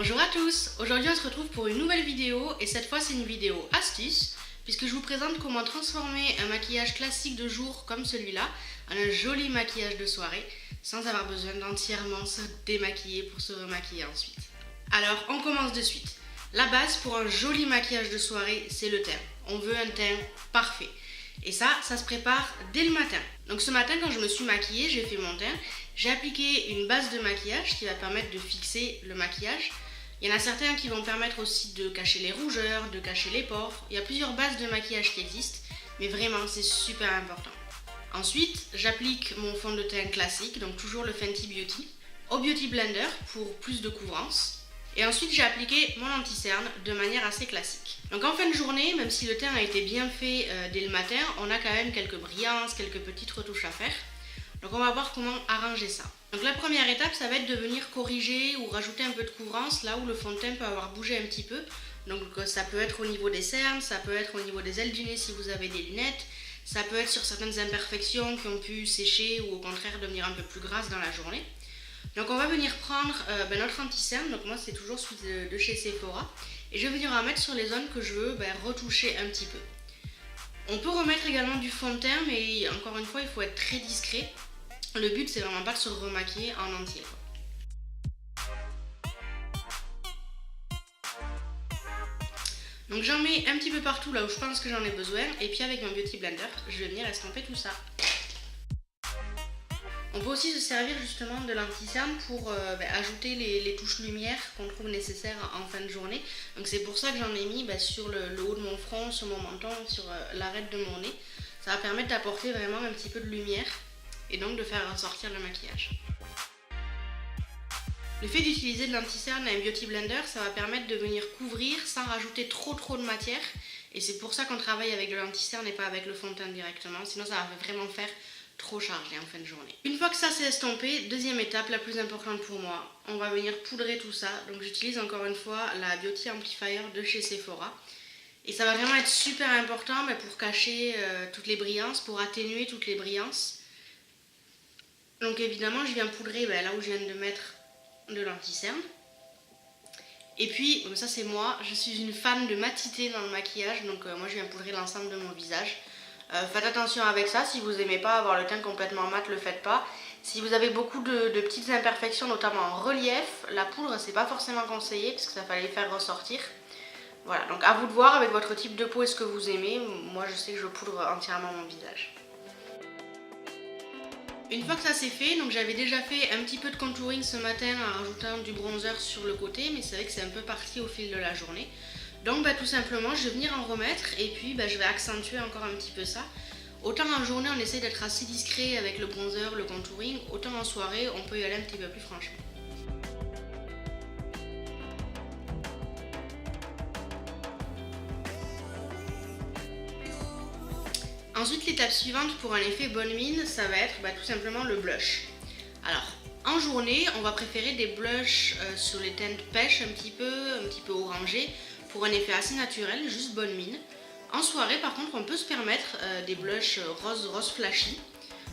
Bonjour à tous, aujourd'hui on se retrouve pour une nouvelle vidéo et cette fois c'est une vidéo astuce puisque je vous présente comment transformer un maquillage classique de jour comme celui-là en un joli maquillage de soirée sans avoir besoin d'entièrement se démaquiller pour se remaquiller ensuite. Alors on commence de suite. La base pour un joli maquillage de soirée c'est le teint. On veut un teint parfait. Et ça se prépare dès le matin. Donc ce matin quand je me suis maquillée, j'ai fait mon teint. J'ai appliqué une base de maquillage qui va permettre de fixer le maquillage. Il y en a certains qui vont permettre aussi de cacher les rougeurs, de cacher les pores. Il y a plusieurs bases de maquillage qui existent, mais vraiment c'est super important. Ensuite, j'applique mon fond de teint classique, donc toujours le Fenty Beauty, au Beauty Blender pour plus de couvrance. Et ensuite j'ai appliqué mon anti-cerne de manière assez classique. Donc en fin de journée, même si le teint a été bien fait dès le matin, on a quand même quelques brillances, quelques petites retouches à faire. Donc on va voir comment arranger ça. Donc la première étape, ça va être de venir corriger ou rajouter un peu de couvrance là où le fond de teint peut avoir bougé un petit peu. Donc ça peut être au niveau des cernes, ça peut être au niveau des ailes du nez si vous avez des lunettes, ça peut être sur certaines imperfections qui ont pu sécher ou au contraire devenir un peu plus grasses dans la journée. Donc on va venir prendre notre anti-cerne, donc moi c'est toujours celui de chez Sephora, et je vais venir en mettre sur les zones que je veux retoucher un petit peu. On peut remettre également du fond de teint, mais encore une fois il faut être très discret. Le but c'est vraiment pas de se remaquiller en entier. Donc j'en mets un petit peu partout là où je pense que j'en ai besoin, et puis avec mon Beauty Blender, je vais venir estomper tout ça. On peut aussi se servir justement de l'anti-cerne pour ajouter les touches lumière qu'on trouve nécessaires en fin de journée. Donc c'est pour ça que j'en ai mis sur le haut de mon front, sur mon menton, sur l'arête de mon nez. Ça va permettre d'apporter vraiment un petit peu de lumière et donc de faire ressortir le maquillage. Le fait d'utiliser de l'anti-cerne à un Beauty Blender, ça va permettre de venir couvrir sans rajouter trop de matière. Et c'est pour ça qu'on travaille avec de l'anti-cerne et pas avec le fond de teint directement, sinon ça va vraiment faire trop chargé en fin de journée. Une fois que ça s'est estompé, deuxième étape la plus importante pour moi, on va venir poudrer tout ça. Donc j'utilise encore une fois la Beauty Amplifier de chez Sephora. Et ça va vraiment être super important pour cacher toutes les brillances, pour atténuer toutes les brillances. Donc évidemment je viens poudrer là où je viens de mettre de l'anti-cerne. Et puis, ça c'est moi, je suis une fan de matité dans le maquillage, donc moi je viens poudrer l'ensemble de mon visage. Faites attention avec ça, si vous n'aimez pas avoir le teint complètement mat, le faites pas. Si vous avez beaucoup de petites imperfections, notamment en relief, la poudre c'est pas forcément conseillé parce que ça fallait les faire ressortir. Voilà, donc à vous de voir avec votre type de peau et ce que vous aimez. Moi je sais que je poudre entièrement mon visage. Une fois que ça c'est fait, donc j'avais déjà fait un petit peu de contouring ce matin en rajoutant du bronzer sur le côté, mais c'est vrai que c'est un peu parti au fil de la journée. Donc tout simplement je vais venir en remettre et puis je vais accentuer encore un petit peu ça. Autant en journée on essaie d'être assez discret avec le bronzer, le contouring, autant en soirée on peut y aller un petit peu plus franchement. Ensuite l'étape suivante pour un effet bonne mine, ça va être tout simplement le blush. Alors en journée on va préférer des blushs sur les teintes pêche un petit peu orangées, pour un effet assez naturel, juste bonne mine. En soirée par contre on peut se permettre des blushs rose flashy.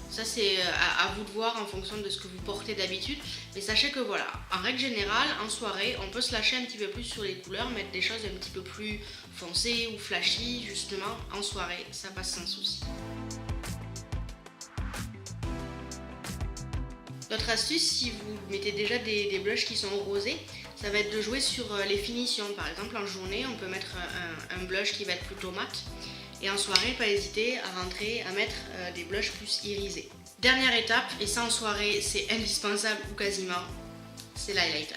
Ça c'est à vous de voir en fonction de ce que vous portez d'habitude. Mais sachez que voilà, en règle générale, en soirée, on peut se lâcher un petit peu plus sur les couleurs, mettre des choses un petit peu plus foncées ou flashy, justement, en soirée, ça passe sans souci. Notre astuce, si vous mettez déjà des blushs qui sont rosés, ça va être de jouer sur les finitions. Par exemple, en journée, on peut mettre un blush qui va être plutôt mat. Et en soirée, pas hésiter à rentrer, à mettre des blushs plus irisés. Dernière étape, et ça en soirée, c'est indispensable ou quasiment, c'est l'highlighter.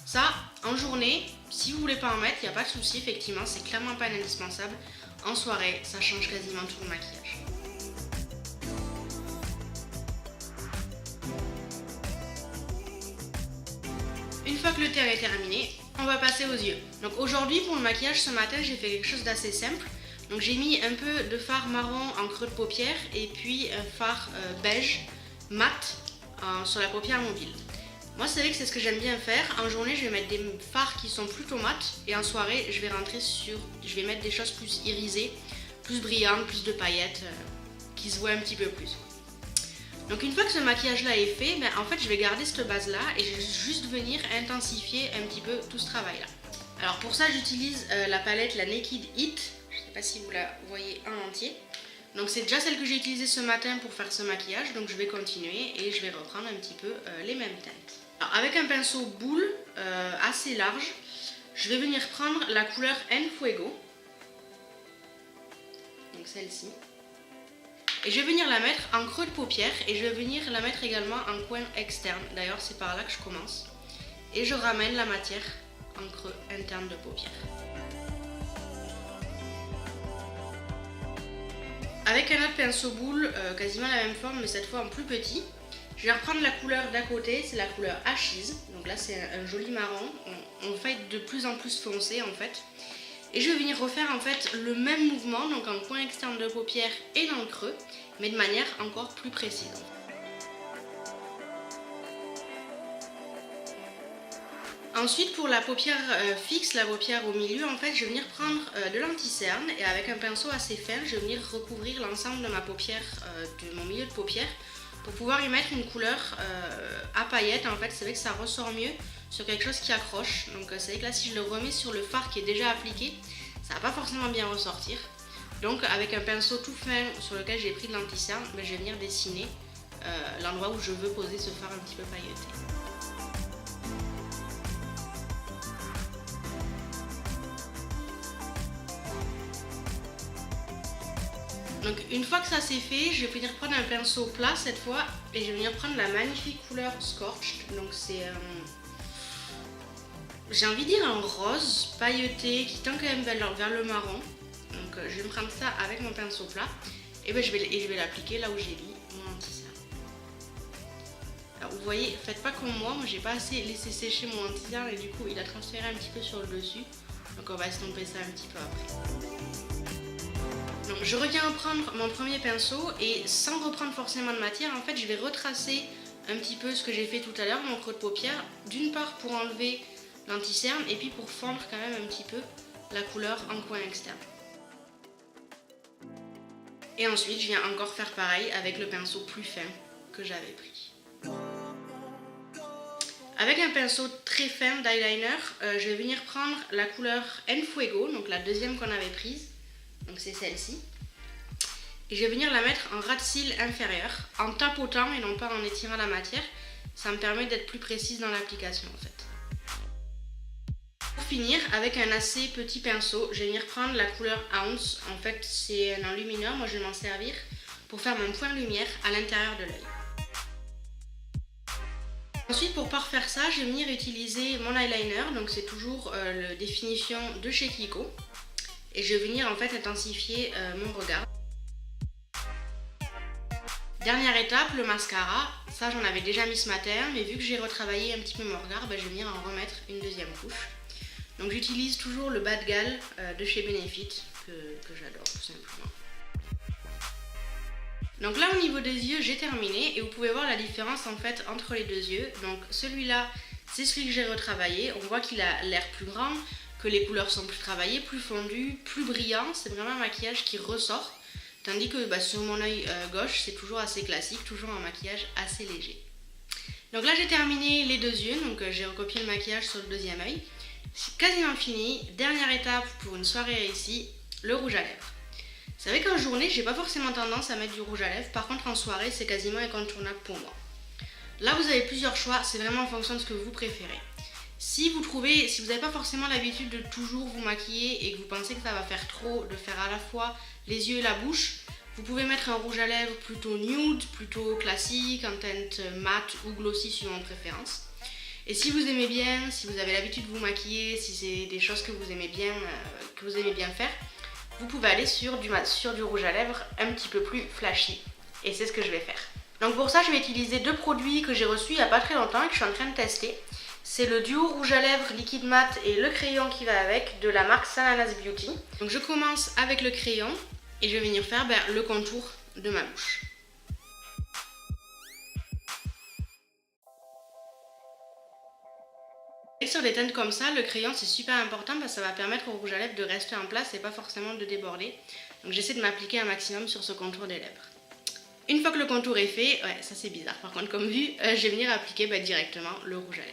Ça, en journée, si vous voulez pas en mettre, il n'y a pas de souci, effectivement, c'est clairement pas indispensable. En soirée, ça change quasiment tout le maquillage. Une fois que le teint est terminé, on va passer aux yeux. Donc aujourd'hui pour le maquillage ce matin j'ai fait quelque chose d'assez simple. Donc j'ai mis un peu de fard marron en creux de paupière et puis un fard beige mat sur la paupière mobile. Moi c'est vrai que c'est ce que j'aime bien faire. En journée je vais mettre des fards qui sont plutôt mat et en soirée je vais mettre des choses plus irisées, plus brillantes, plus de paillettes qui se voient un petit peu plus. Donc une fois que ce maquillage là est fait, en fait je vais garder cette base là et je vais juste venir intensifier un petit peu tout ce travail là. Alors pour ça j'utilise la palette la Naked Heat, je ne sais pas si vous la voyez en entier. Donc c'est déjà celle que j'ai utilisée ce matin pour faire ce maquillage, donc je vais continuer et je vais reprendre un petit peu les mêmes teintes. Alors avec un pinceau boule assez large, je vais venir prendre la couleur En Fuego, donc celle-ci. Et je vais venir la mettre en creux de paupière et je vais venir la mettre également en coin externe. D'ailleurs, c'est par là que je commence. Et je ramène la matière en creux interne de paupière. Avec un autre pinceau boule, quasiment la même forme, mais cette fois en plus petit, je vais reprendre la couleur d'à côté, c'est la couleur Ashes. Donc là, c'est un joli marron. On fait de plus en plus foncé en fait. Et je vais venir refaire en fait le même mouvement, donc en coin externe de paupière et dans le creux, mais de manière encore plus précise. Ensuite pour la paupière fixe, la paupière au milieu, en fait je vais venir prendre de l'anti-cerne et avec un pinceau assez fin, je vais venir recouvrir l'ensemble de ma paupière, de mon milieu de paupière, pour pouvoir y mettre une couleur à paillettes. En fait c'est vrai que ça ressort mieux sur quelque chose qui accroche, donc c'est vrai que là si je le remets sur le fard qui est déjà appliqué, ça va pas forcément bien ressortir. Donc avec un pinceau tout fin sur lequel j'ai pris de l'anti-cerne, je vais venir dessiner l'endroit où je veux poser ce fard un petit peu pailleté. Donc une fois que ça c'est fait, je vais venir prendre un pinceau plat cette fois et je vais venir prendre la magnifique couleur Scorched. Donc c'est j'ai envie de dire un rose pailleté qui tend quand même vers le marron. Donc je vais me prendre ça avec mon pinceau plat et je vais l'appliquer là où j'ai mis mon anti-cerne. Alors vous voyez, faites pas comme moi j'ai pas assez laissé sécher mon anti-cerne et du coup il a transféré un petit peu sur le dessus. Donc on va estomper ça un petit peu après. Donc je reviens prendre mon premier pinceau et sans reprendre forcément de matière, en fait je vais retracer un petit peu ce que j'ai fait tout à l'heure, mon creux de paupière, d'une part pour enlever l'anti-cerne et puis pour fendre quand même un petit peu la couleur en coin externe. Et ensuite je viens encore faire pareil avec le pinceau plus fin que j'avais pris. Avec un pinceau très fin d'eyeliner, je vais venir prendre la couleur En Fuego, donc la deuxième qu'on avait prise. Donc c'est celle-ci. Et je vais venir la mettre en ras de cils inférieur, en tapotant et non pas en étirant la matière. Ça me permet d'être plus précise dans l'application en fait. Pour finir, avec un assez petit pinceau, je vais venir prendre la couleur Ounce. En fait c'est un enlumineur, moi je vais m'en servir pour faire mon point lumière à l'intérieur de l'œil. Ensuite pour parfaire ça, je vais venir utiliser mon eyeliner, donc c'est toujours la définition de chez Kiko. Et je vais venir en fait intensifier mon regard. Dernière étape, le mascara. Ça j'en avais déjà mis ce matin, mais vu que j'ai retravaillé un petit peu mon regard, je vais venir en remettre une deuxième couche. Donc j'utilise toujours le Bad Gal de chez Benefit, que j'adore tout simplement. Donc là au niveau des yeux j'ai terminé et vous pouvez voir la différence en fait entre les deux yeux. Donc celui-là c'est celui que j'ai retravaillé, on voit qu'il a l'air plus grand, que les couleurs sont plus travaillées, plus fondues, plus brillants, c'est vraiment un maquillage qui ressort. Tandis que sur mon œil gauche c'est toujours assez classique, toujours un maquillage assez léger. Donc là j'ai terminé les deux yeux, donc j'ai recopié le maquillage sur le deuxième œil. C'est quasiment fini, dernière étape pour une soirée réussie, le rouge à lèvres. C'est vrai qu'en journée, j'ai pas forcément tendance à mettre du rouge à lèvres, par contre en soirée, c'est quasiment incontournable pour moi. Là, vous avez plusieurs choix, c'est vraiment en fonction de ce que vous préférez. Si vous n'avez pas forcément l'habitude de toujours vous maquiller et que vous pensez que ça va faire trop de faire à la fois les yeux et la bouche, vous pouvez mettre un rouge à lèvres plutôt nude, plutôt classique, en teinte mat ou glossy suivant vos préférences. Et si vous aimez bien, si vous avez l'habitude de vous maquiller, si c'est des choses que vous aimez bien faire, vous pouvez aller sur du rouge à lèvres un petit peu plus flashy. Et c'est ce que je vais faire. Donc pour ça, je vais utiliser deux produits que j'ai reçus il n'y a pas très longtemps et que je suis en train de tester. C'est le duo rouge à lèvres liquide mat et le crayon qui va avec de la marque Sananas Beauty. Donc je commence avec le crayon et je vais venir faire le contour de ma bouche. Et sur des teintes comme ça, le crayon c'est super important parce que ça va permettre au rouge à lèvres de rester en place et pas forcément de déborder. Donc j'essaie de m'appliquer un maximum sur ce contour des lèvres. Une fois que le contour est fait, ouais, ça c'est bizarre par contre comme vue, je vais venir appliquer directement le rouge à lèvres.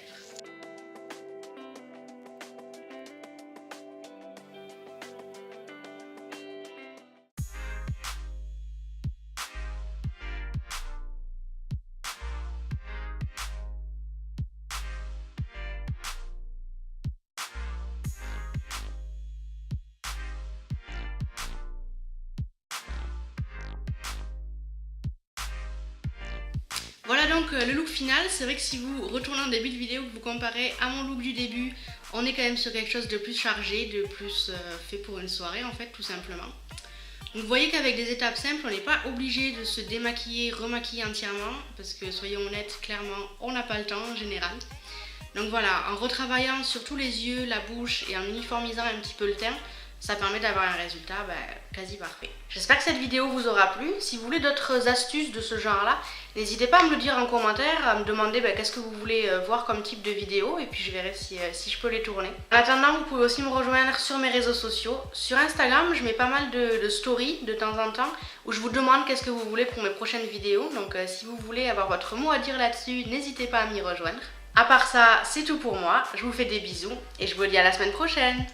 Voilà donc le look final. C'est vrai que si vous retournez en début de vidéo, que vous comparez à mon look du début, on est quand même sur quelque chose de plus chargé, de plus fait pour une soirée en fait, tout simplement. Donc vous voyez qu'avec des étapes simples, on n'est pas obligé de se démaquiller, remaquiller entièrement, parce que soyons honnêtes, clairement, on n'a pas le temps en général. Donc voilà, en retravaillant sur tous les yeux, la bouche et en uniformisant un petit peu le teint, ça permet d'avoir un résultat quasi parfait. J'espère que cette vidéo vous aura plu. Si vous voulez d'autres astuces de ce genre-là, n'hésitez pas à me le dire en commentaire, à me demander qu'est-ce que vous voulez voir comme type de vidéo et puis je verrai si je peux les tourner. En attendant, vous pouvez aussi me rejoindre sur mes réseaux sociaux. Sur Instagram, je mets pas mal de stories de temps en temps où je vous demande qu'est-ce que vous voulez pour mes prochaines vidéos. Donc si vous voulez avoir votre mot à dire là-dessus, n'hésitez pas à m'y rejoindre. À part ça, c'est tout pour moi. Je vous fais des bisous et je vous dis à la semaine prochaine.